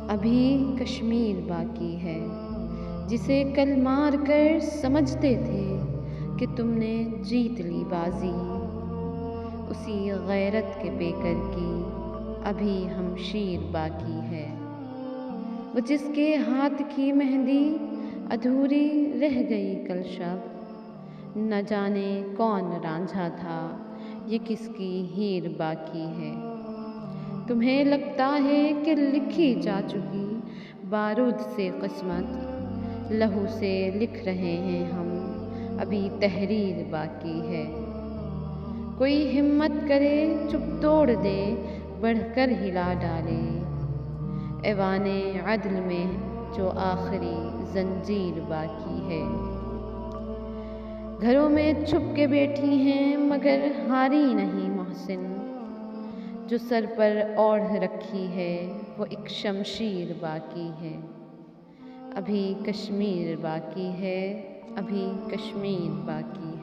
ابھی کشمیر باقی ہے، جسے کل مار کر سمجھتے تھے کہ تم نے جیت لی بازی، اسی غیرت کے پیکر کی ابھی ہمشیر باقی ہے۔ وہ جس کے ہاتھ کی مہندی ادھوری رہ گئی کل شب، نہ جانے کون رانجھا تھا، یہ کس کی ہیر باقی ہے۔ تمہیں لگتا ہے کہ لکھی جا چکی بارود سے قسمت، لہو سے لکھ رہے ہیں ہم، ابھی تحریر باقی ہے۔ کوئی ہمت کرے چپ توڑ دے، بڑھ کر ہلا ڈالے، ایوان عدل میں جو آخری زنجیر باقی ہے۔ گھروں میں چھپ کے بیٹھی ہیں مگر ہاری نہیں محسن، جو سر پر اوڑھ رکھی ہے وہ ایک شمشیر باقی ہے۔ ابھی کشمیر باقی ہے، ابھی کشمیر باقی